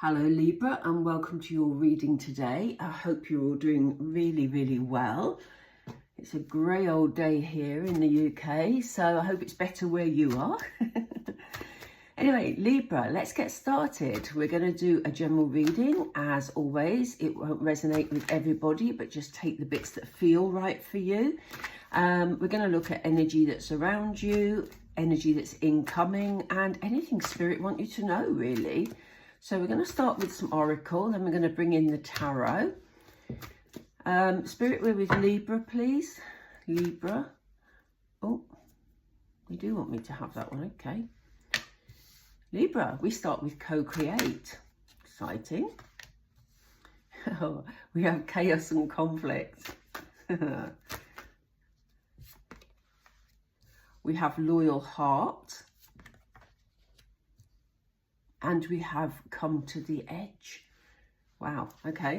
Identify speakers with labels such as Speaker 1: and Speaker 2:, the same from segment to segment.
Speaker 1: Hello Libra, and welcome to your reading today. I hope you're all doing really well. It's a grey old day here in the UK, so I hope it's better where you are. Anyway, Libra, let's get started. We're going to do a general reading. As always, it won't resonate with everybody, but just take the bits that feel right for you. We're going to look at energy that's around you, energy that's incoming, and anything Spirit want you to know, really. So we're going to start with some oracle, then we're going to bring in the tarot. Spirit, we're with Libra, please. Libra. Oh, you do want me to have that one, okay. Libra, we start with co-create. Exciting. Oh, we have chaos and conflict. We have loyal heart. And we have come to the edge. Wow, okay.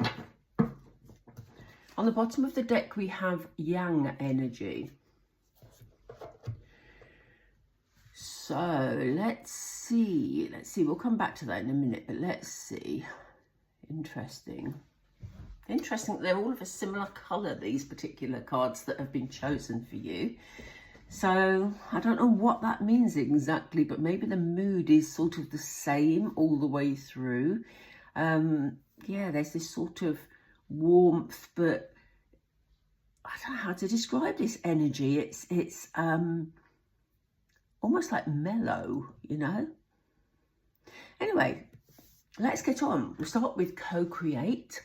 Speaker 1: On the bottom of the deck, we have yang energy. So let's see. We'll come back to that in a minute, but let's see. Interesting. Interesting that they're all of a similar colour, these particular cards that have been chosen for you. So I don't know what that means exactly, but maybe the mood is sort of the same all the way through. Yeah, there's this sort of warmth, but I don't know how to describe this energy. It's almost like mellow, you know. Anyway, let's get on. We'll start with co-create.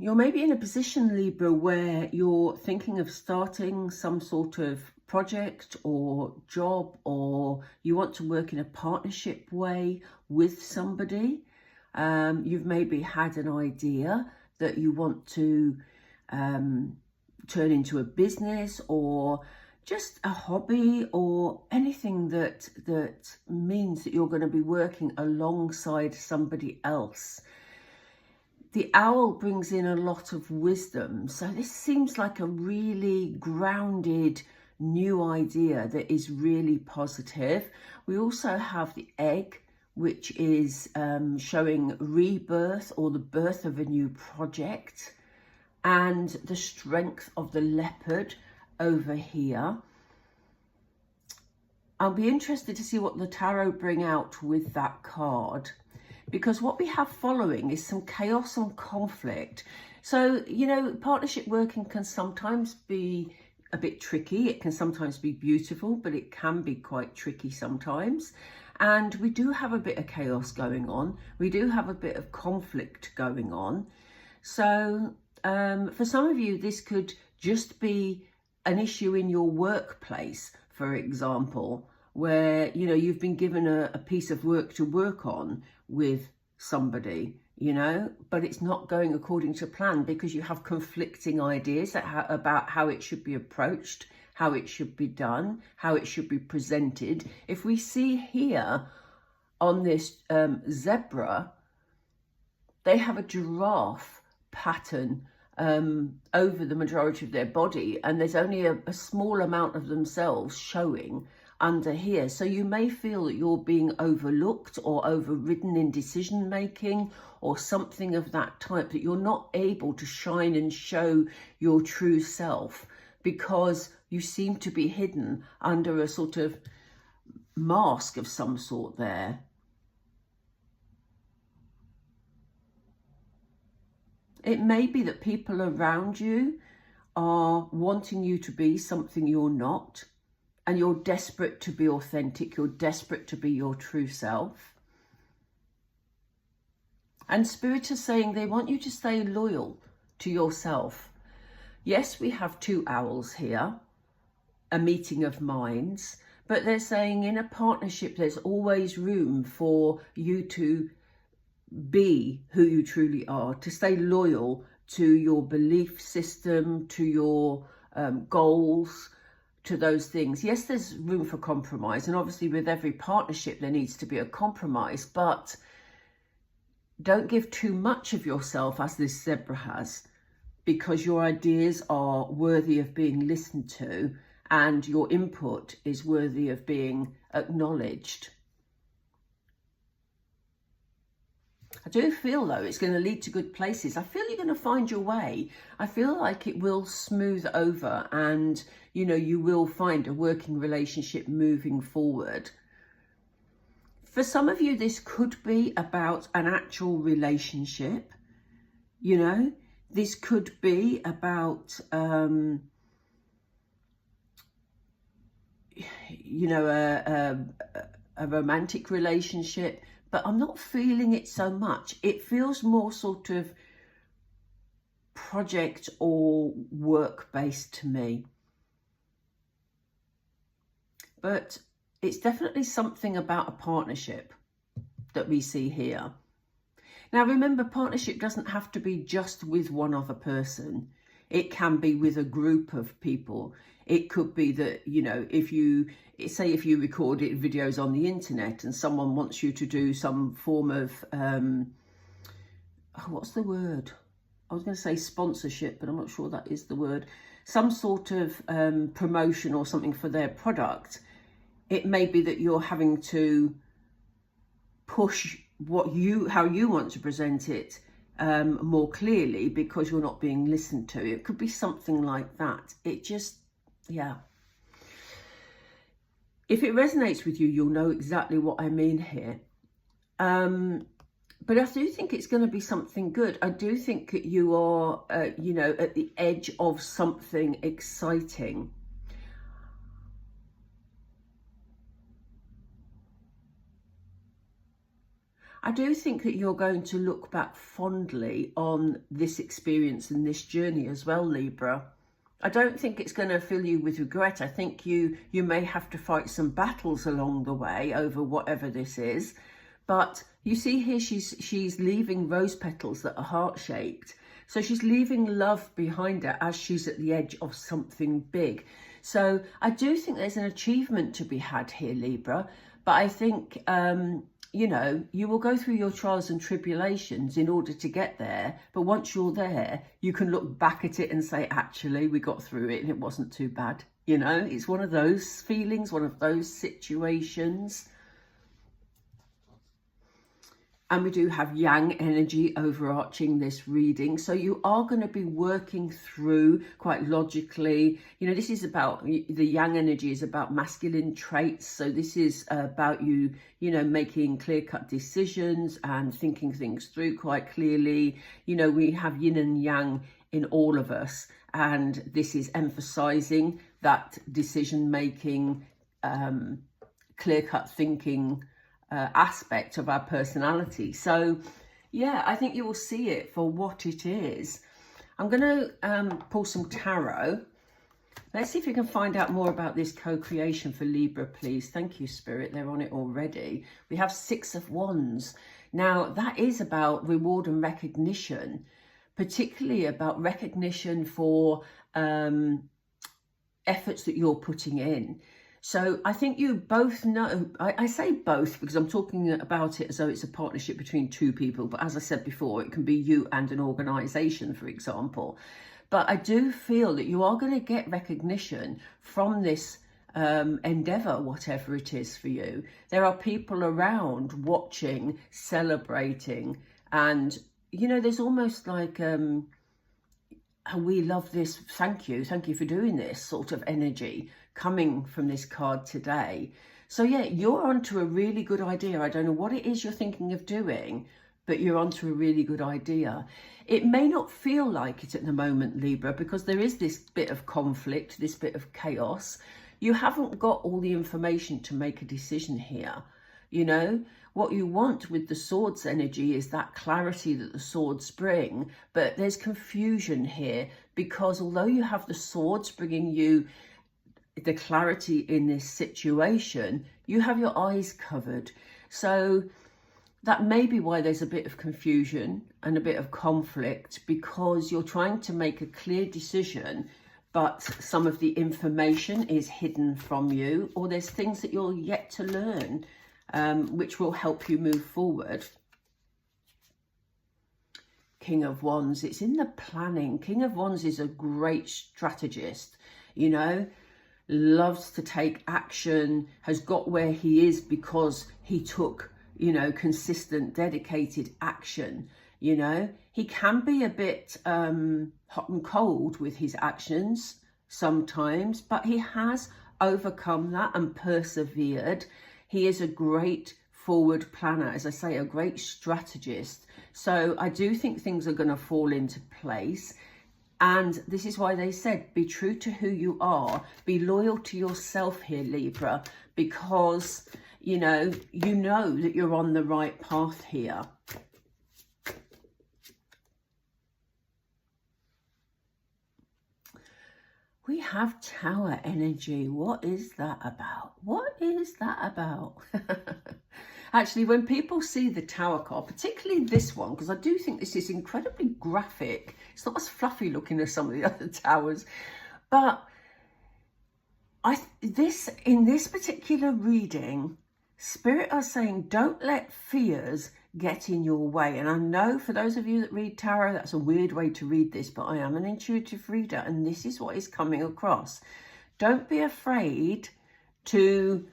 Speaker 1: You're maybe in a position, Libra, where you're thinking of starting some sort of project or job, or you want to work in a partnership way with somebody. You've maybe had an idea that you want to turn into a business or just a hobby or anything that means that you're going to be working alongside somebody else. The owl brings in a lot of wisdom. So this seems like a really grounded new idea that is really positive. We also have the egg, which is showing rebirth or the birth of a new project, and the strength of the leopard over here. I'll be interested to see what the tarot bring out with that card, because what we have following is some chaos and conflict. So, you know, partnership working can sometimes be a bit tricky. It can sometimes be beautiful, but it can be quite tricky sometimes. And we do have a bit of chaos going on. We do have a bit of conflict going on. So for some of you, this could just be an issue in your workplace, for example, where, you know, you've been given a piece of work to work on with somebody, you know, but it's not going according to plan because you have conflicting ideas about how it should be approached, how it should be done, how it should be presented. If we see here on this zebra, they have a giraffe pattern over the majority of their body, and there's only a small amount of themselves showing under here. So you may feel that you're being overlooked or overridden in decision making or something of that type, that you're not able to shine and show your true self because you seem to be hidden under a sort of mask of some sort there. It may be that people around you are wanting you to be something you're not, and you're desperate to be authentic, you're desperate to be your true self. And Spirit is saying they want you to stay loyal to yourself. Yes, we have two owls here, a meeting of minds, but they're saying in a partnership, there's always room for you to be who you truly are, to stay loyal to your belief system, to your goals, to those things. Yes, there's room for compromise, and obviously with every partnership there needs to be a compromise, but don't give too much of yourself, as this zebra has, because your ideas are worthy of being listened to and your input is worthy of being acknowledged. I do feel, though, it's going to lead to good places. I feel you're going to find your way. I feel like it will smooth over and, you know, you will find a working relationship moving forward. For some of you, this could be about an actual relationship, you know. This could be about, you know, a romantic relationship, but I'm not feeling it so much. It feels more sort of project or work-based to me. But it's definitely something about a partnership that we see here. Now, remember, partnership doesn't have to be just with one other person. It can be with a group of people. It could be that, you know, if you recorded videos on the internet and someone wants you to do some form of, what's the word? I was going to say sponsorship, but I'm not sure that is the word. Some sort of promotion or something for their product. It may be that you're having to push how you want to present it more clearly because you're not being listened to. It could be something like that. It just, yeah. If it resonates with you, you'll know exactly what I mean here. But I do think it's going to be something good. I do think that you are, you know, at the edge of something exciting. I do think that you're going to look back fondly on this experience and this journey as well, Libra. I don't think it's going to fill you with regret. I think you may have to fight some battles along the way over whatever this is. But you see here, she's leaving rose petals that are heart-shaped. So she's leaving love behind her as she's at the edge of something big. So I do think there's an achievement to be had here, Libra. But I think, you know, you will go through your trials and tribulations in order to get there. But once you're there, you can look back at it and say, actually, we got through it and it wasn't too bad. You know, it's one of those feelings, one of those situations. And we do have yang energy overarching this reading. So you are going to be working through quite logically. You know, this is about, the yang energy is about masculine traits. So this is about you, you know, making clear-cut decisions and thinking things through quite clearly. You know, we have yin and yang in all of us. And this is emphasizing that decision-making, clear-cut thinking aspect of our personality. So yeah, I think you will see it for what it is. I'm going to pull some tarot. Let's see if we can find out more about this co-creation for Libra, please. Thank you, Spirit. They're on it already. We have Six of Wands. Now, that is about reward and recognition, particularly about recognition for efforts that you're putting in. So I think you both know, I say both because I'm talking about it as though it's a partnership between two people. But as I said before, it can be you and an organisation, for example. But I do feel that you are going to get recognition from this endeavour, whatever it is for you. There are people around watching, celebrating. And, you know, there's almost like, oh, we love this, thank you for doing this sort of energy coming from this card today. So yeah, you're onto a really good idea. I don't know what it is you're thinking of doing, but you're onto a really good idea. It may not feel like it at the moment, Libra, because there is this bit of conflict, this bit of chaos. You haven't got all the information to make a decision here. You know, what you want with the swords energy is that clarity that the swords bring, but there's confusion here because although you have the swords bringing you the clarity in this situation, you have your eyes covered. So that may be why there's a bit of confusion and a bit of conflict, because you're trying to make a clear decision, but some of the information is hidden from you, or there's things that you're yet to learn, which will help you move forward. King of Wands, it's in the planning. King of Wands is a great strategist, you know, loves to take action, has got where he is because he took, you know, consistent, dedicated action. You know, he can be a bit hot and cold with his actions sometimes, but he has overcome that and persevered. He is a great forward planner, as I say, a great strategist. So I do think things are going to fall into place. And this is why they said, be true to who you are, be loyal to yourself here, Libra, because, you know that you're on the right path here. We have Tower energy. What is that about? What is that about? Actually, when people see the Tower card, particularly this one, because I do think this is incredibly graphic. It's not as fluffy looking as some of the other towers. But in this particular reading, Spirit are saying, don't let fears get in your way. And I know for those of you that read tarot, that's a weird way to read this, but I am an intuitive reader and this is what is coming across. Don't be afraid to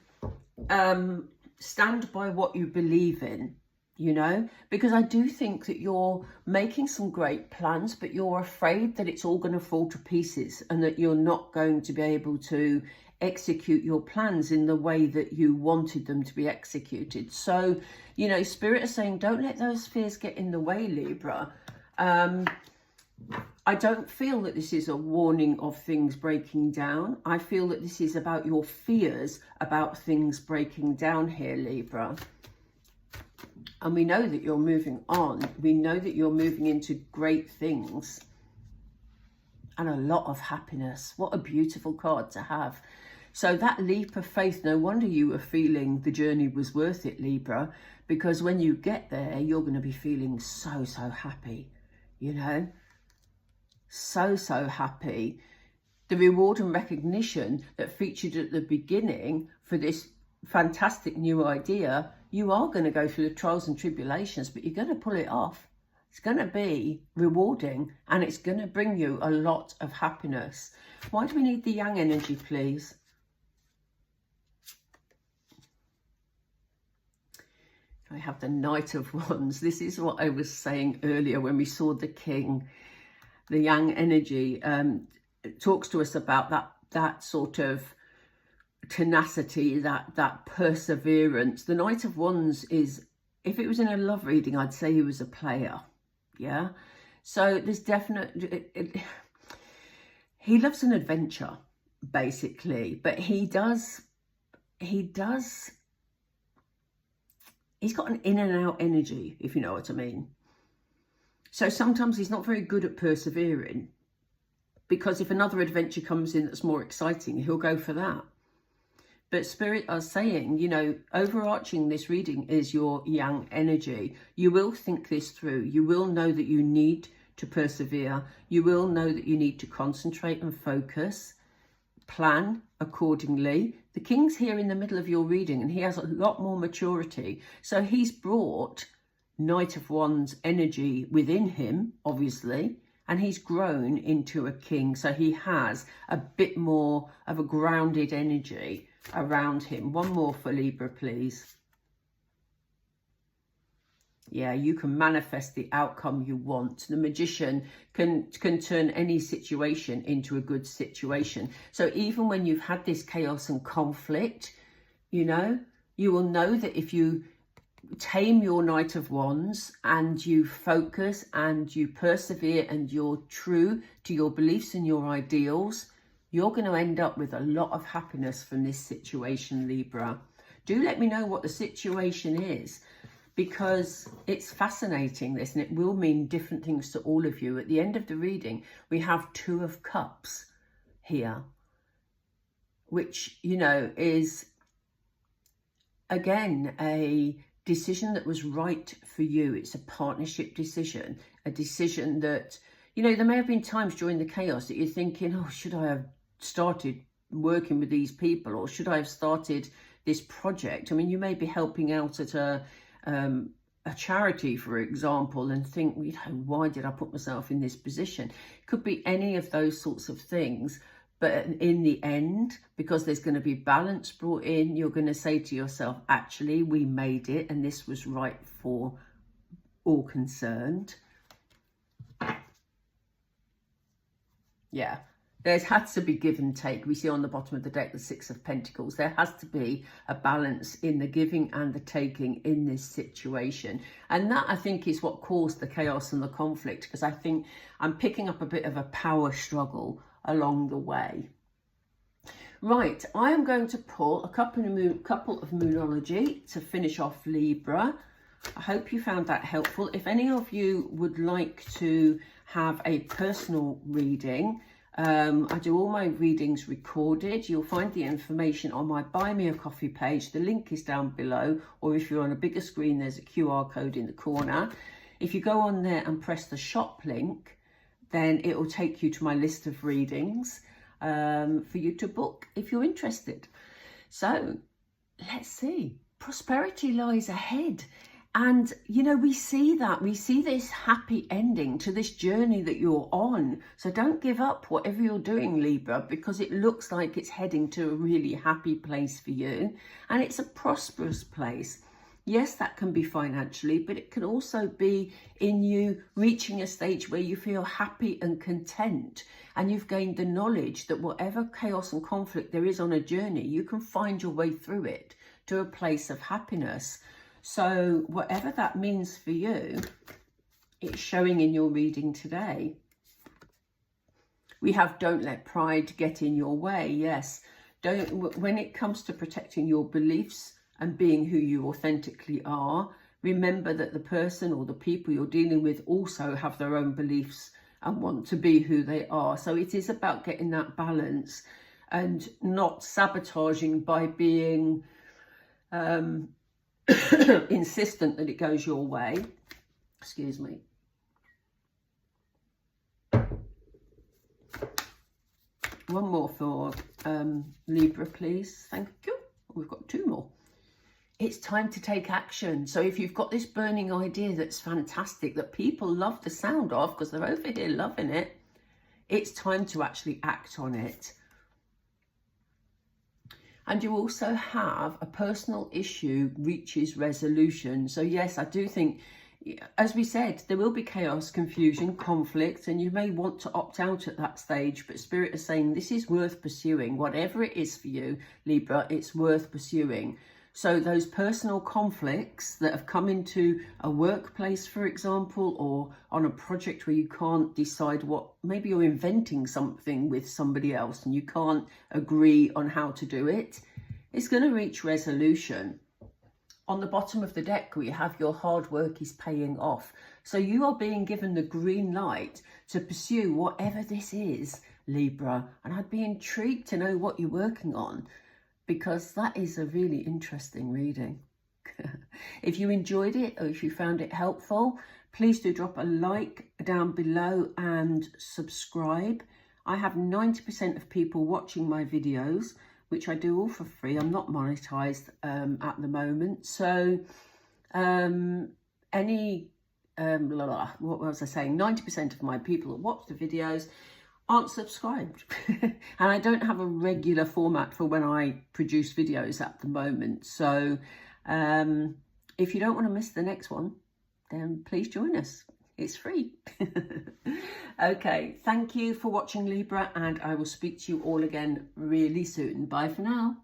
Speaker 1: stand by what you believe in, you know, because I do think that you're making some great plans, but you're afraid that it's all going to fall to pieces and that you're not going to be able to execute your plans in the way that you wanted them to be executed. So, you know, Spirit is saying, don't let those fears get in the way, Libra. I don't feel that this is a warning of things breaking down. I feel that this is about your fears about things breaking down here, Libra. And we know that you're moving on. We know that you're moving into great things and a lot of happiness. What a beautiful card to have. So that leap of faith, no wonder you were feeling the journey was worth it, Libra, because when you get there, you're going to be feeling so, so happy, you know, so, so happy. The reward and recognition that featured at the beginning for this fantastic new idea, you are going to go through the trials and tribulations, but you're going to pull it off. It's going to be rewarding and it's going to bring you a lot of happiness. Why do we need the Yang energy, please? I have the Knight of Wands. This is what I was saying earlier when we saw the King. The Yang energy talks to us about that sort of tenacity, that perseverance. The Knight of Wands is, if it was in a love reading, I'd say he was a player. Yeah. So there's he loves an adventure, basically, but he's got an in and out energy, if you know what I mean. So sometimes he's not very good at persevering, because if another adventure comes in that's more exciting, he'll go for that. But Spirit are saying, you know, overarching this reading is your Yang energy. You will think this through. You will know that you need to persevere. You will know that you need to concentrate and focus, plan accordingly. The King's here in the middle of your reading and he has a lot more maturity. So he's brought Knight of Wands energy within him, obviously, and he's grown into a king. So he has a bit more of a grounded energy around him. One more for Libra, please. Yeah, you can manifest the outcome you want. The Magician can turn any situation into a good situation. So even when you've had this chaos and conflict, you know, you will know that if you tame your Knight of Wands and you focus and you persevere and you're true to your beliefs and your ideals, you're going to end up with a lot of happiness from this situation, Libra. Do let me know what the situation is, because it's fascinating, this, and it will mean different things to all of you. At the end of the reading, we have Two of Cups here, which, you know, is, again, a decision that was right for you. It's a partnership decision, a decision that, you know, there may have been times during the chaos that you're thinking, oh, should I have started working with these people, or should I have started this project? I mean, you may be helping out at a charity, for example, and think, you know, why did I put myself in this position? Could be any of those sorts of things. But in the end, because there's going to be balance brought in, you're going to say to yourself, actually, we made it and this was right for all concerned. Yeah, there's had to be give and take. We see on the bottom of the deck the Six of Pentacles. There has to be a balance in the giving and the taking in this situation. And that, I think, is what caused the chaos and the conflict, because I think I'm picking up a bit of a power struggle along the way. Right, I am going to pull a couple of Moonology to finish off Libra. I hope you found that helpful. If any of you would like to have a personal reading, I do all my readings recorded. You'll find the information on my Buy Me a Coffee page. The link is down below, or if you're on a bigger screen, there's a QR code in the corner. If you go on there and press the shop link, then it will take you to my list of readings for you to book if you're interested. So let's see. Prosperity lies ahead. And, you know, we see this happy ending to this journey that you're on. So don't give up whatever you're doing, Libra, because it looks like it's heading to a really happy place for you. And it's a prosperous place. Yes, that can be financially, but it can also be in you reaching a stage where you feel happy and content, and you've gained the knowledge that whatever chaos and conflict there is on a journey, you can find your way through it to a place of happiness. So whatever that means for you, it's showing in your reading today. We have don't let pride get in your way. Yes, when it comes to protecting your beliefs and being who you authentically are, remember that the person or the people you're dealing with also have their own beliefs and want to be who they are. So it is about getting that balance and not sabotaging by being insistent that it goes your way. Excuse me. One more for Libra, please. Thank you. We've got two more. It's time to take action. So if you've got this burning idea that's fantastic, that people love the sound of because they're over here loving it, it's time to actually act on it. And you also have a personal issue reaches resolution. So yes, I do think, as we said, there will be chaos, confusion, conflict, and you may want to opt out at that stage, but Spirit is saying this is worth pursuing. Whatever it is for you, Libra, it's worth pursuing. So those personal conflicts that have come into a workplace, for example, or on a project where you can't decide what, maybe you're inventing something with somebody else and you can't agree on how to do it, it's going to reach resolution. On the bottom of the deck, we have your hard work is paying off. So you are being given the green light to pursue whatever this is, Libra. And I'd be intrigued to know what you're working on, because that is a really interesting reading. If you enjoyed it or if you found it helpful, please do drop a like down below and subscribe. I have 90% of people watching my videos, which I do all for free. I'm not monetized at the moment. So what was I saying? 90% of my people that watch the videos aren't subscribed. And I don't have a regular format for when I produce videos at the moment. So if you don't want to miss the next one, then please join us. It's free. Okay, thank you for watching, Libra, and I will speak to you all again really soon. Bye for now.